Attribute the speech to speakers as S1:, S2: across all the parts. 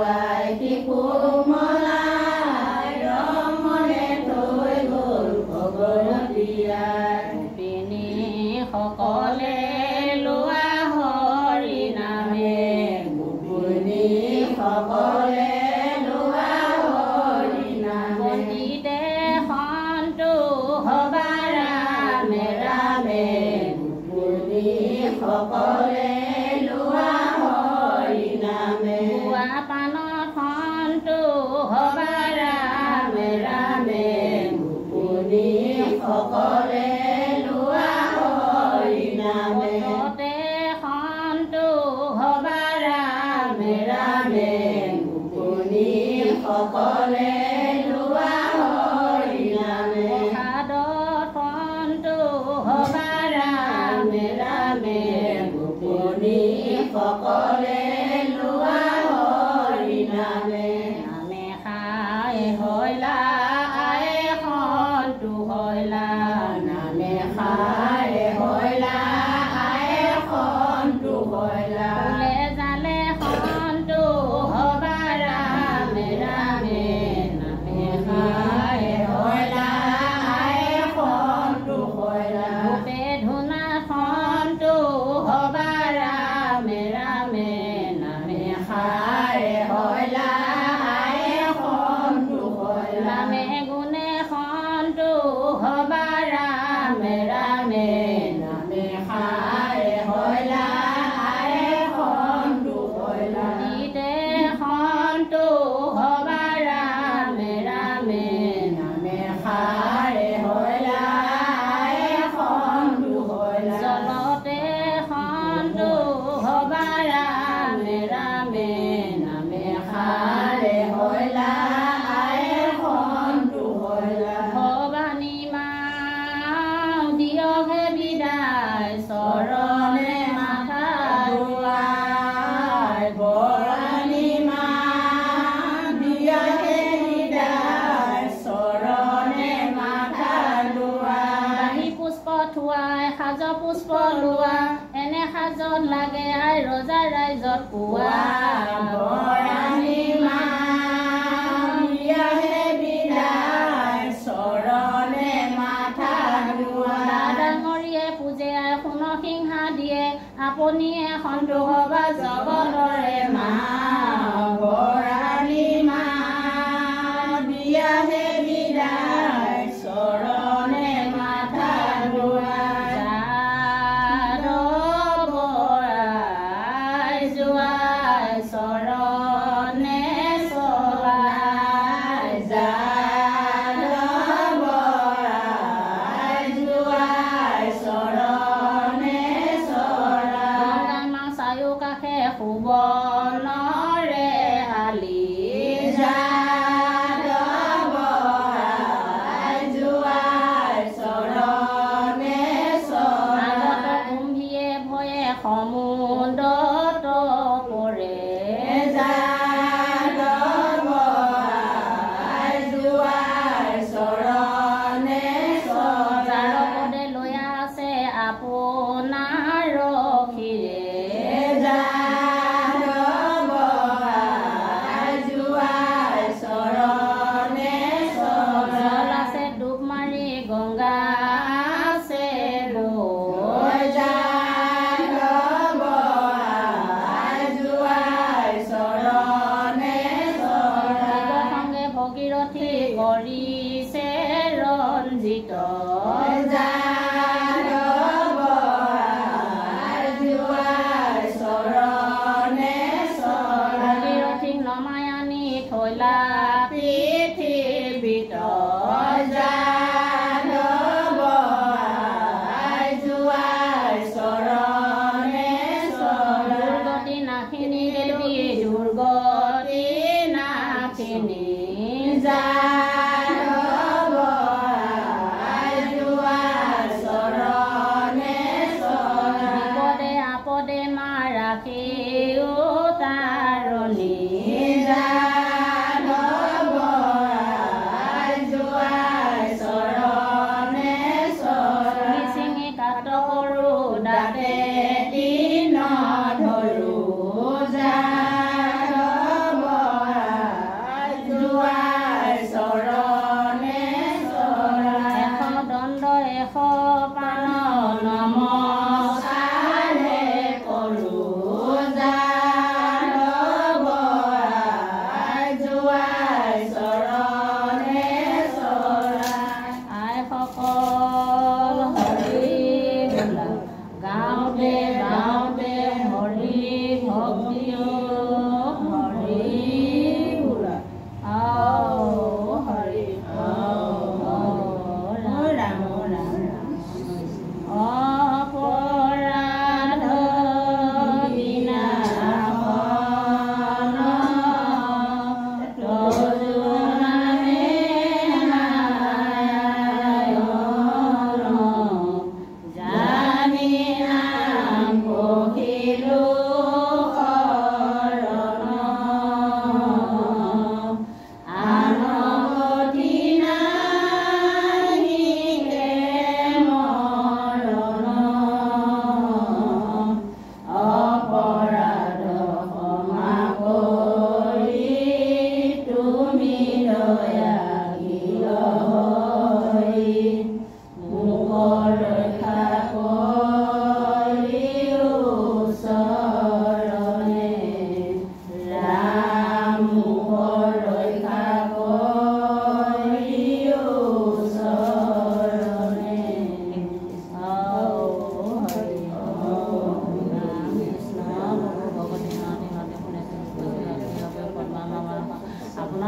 S1: পুৱাই শিশুমলাই ৰমনে থৈ গ'ল ভগৱতীয়াই গোপিনী সকলে লোৱা হৰি নামে গোপিনী সকলে লোৱা হৰি নামে বন্দিতে সন্তু হবা ৰামে ৰামে গোপিনী সকলে লোৱা হৰি নামে পুৱা পানত সন্তু হবা ৰামে ৰামে গোপিনী সকলে লোৱা হৰি নামে সন্তু হবা ৰামে ৰামে গোপিনী সকলে লোৱা হৰি নামে সাদত সন্তু হবা ৰামে ৰামে গোপিনী সকলে লোৱা হৰি নামে নামে খাই হয়লা আয়ে সন্তু হয়লা নামে খাই হয়লা আয়ে সন্তু হয়লা ফুলে জালে সন্তু হবা ৰামে ৰামে নামে খাই হয়লা আয়ে সন্তু হয়লা ৰূপে ধুনা সন্তু হবা ৰামে ৰামে নামে খাই হয়লা আয়ে সন্তু হয়লা নামে গুণে সন্তু হবা ৰামে ৰামে নামে খাই হয়লা আয়ে সন্তু হয়লা গীতে সন্তু হবা ৰামে ৰামে নামে খাই হয়লা আয়ে সন্তু হয়লা জলতে সন্তু হবা ৰামে ৰামে নামে খাই হয়লা আয়ে সন্তু হয়লা ভৱানী মা দিয়হে বিদায় চৰণে মাথা ধুৱাই ভৱানী মা দিয়হে বিদায় চৰণে মাথা ধুৱাই পুষ্প থোৱাই সাজ পুষ্প লোৱা এনে সাজত লাগে আই ৰজা ৰাইজত পোৱা ভৱানী মা দিয়হে বিদায় চৰণে মাথা ধুৱাই ডাঙৰীয়ে পূজে আই সোণ সিংহা দিয়ে আপুনিয়ে সন্তু হবা জগতৰে মা ভৱানী মা দিয়াহে বিদায় চৰণে মাথা ধুৱাই বৰাই যোৱাই চৰণে চলাই বৰাই যোৱাই চৰণে চলাই চায়ো কাষে সুবৰ্ণৰে আলি বৰাই যোৱাই চৰণে চলাই কুম্ভীয়ে ভয়ে সমুদ্ৰত পৰে বৰাই যোৱাই চৰণে চলাই পদে লৈ আছে আপোনাৰ ৰখিৰে বৰাই যোৱাই চৰণে চলাই আছে ডুব মাৰি গংগা আছে লৈ বৰাই যোৱাই চৰণে চলাই সংগে ভগীৰথী কৰিছে ৰঞ্জিত বৰাই যোৱাই চৰণে চলাই ভগীৰথীক নমাই আনি থৈলা পৃথিৱীত বৰাই যোৱাই চৰণে চলাই দুৰ্গতি নাখিনি দেৱী দুৰ্গতি নাখিনি বৰাই যোৱাই চৰণে চলাই বিপদে আপদে মা ৰাখিও তাৰণী বৰাই যোৱাই চৰণে চলাই চিঙি কাট কৰো দাঁতে দিন ধৰো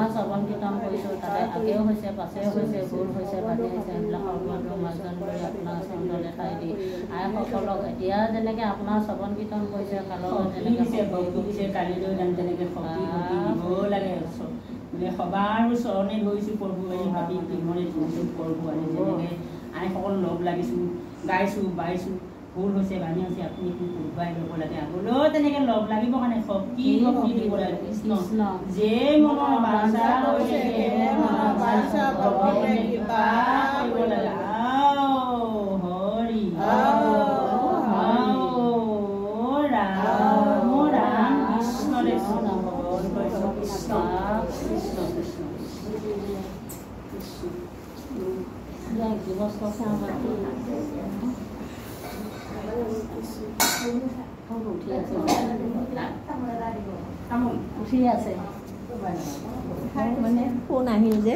S1: যিমান শ্ৰৱণ কীৰ্তন কৰিছোঁ তাতে আগেও হৈছে পাছেও হৈছে ভুল হৈছে বাধি হৈছে এইবিলাক সৰ্বত্ৰ মাৰ্জন কৰি আপোনাৰ চন্দ্ৰলে ঠাই দি আইসকলক এতিয়া যেনেকৈ আপোনাৰ শ্ৰৱণ কীৰ্তন কৰিছে কালৰ যেনেকৈ
S2: কালিলৈ তেনেকৈ শক্তি দিব লাগে মানে সবাৰো চৰণে গৈছোঁ প্ৰভু এই ভাবি প্ৰেমৰে ধৰিছোঁ প্ৰভু আমি যেনেকৈ আইসকল লগ লাগিছোঁ গাইছোঁ বাইছোঁ ভুল হৈছে বাণী হৈছে আপুনি পঢ়ুৱাই ল'ব লাগে আগলৈও তেনেকৈ লগ লাগিব কাৰণে শক্তি দিব লাগে কৃষ্ণ যে মনৰ বাঞ্ছা হৈছে কৰিব লাগে হৰি ৰাম ৰাম কৃষ্ণ কৃষ্ণ কৃষ্ণ কৃষ্ণ
S1: উঠি আছে
S3: মানে ফোন আহিল যে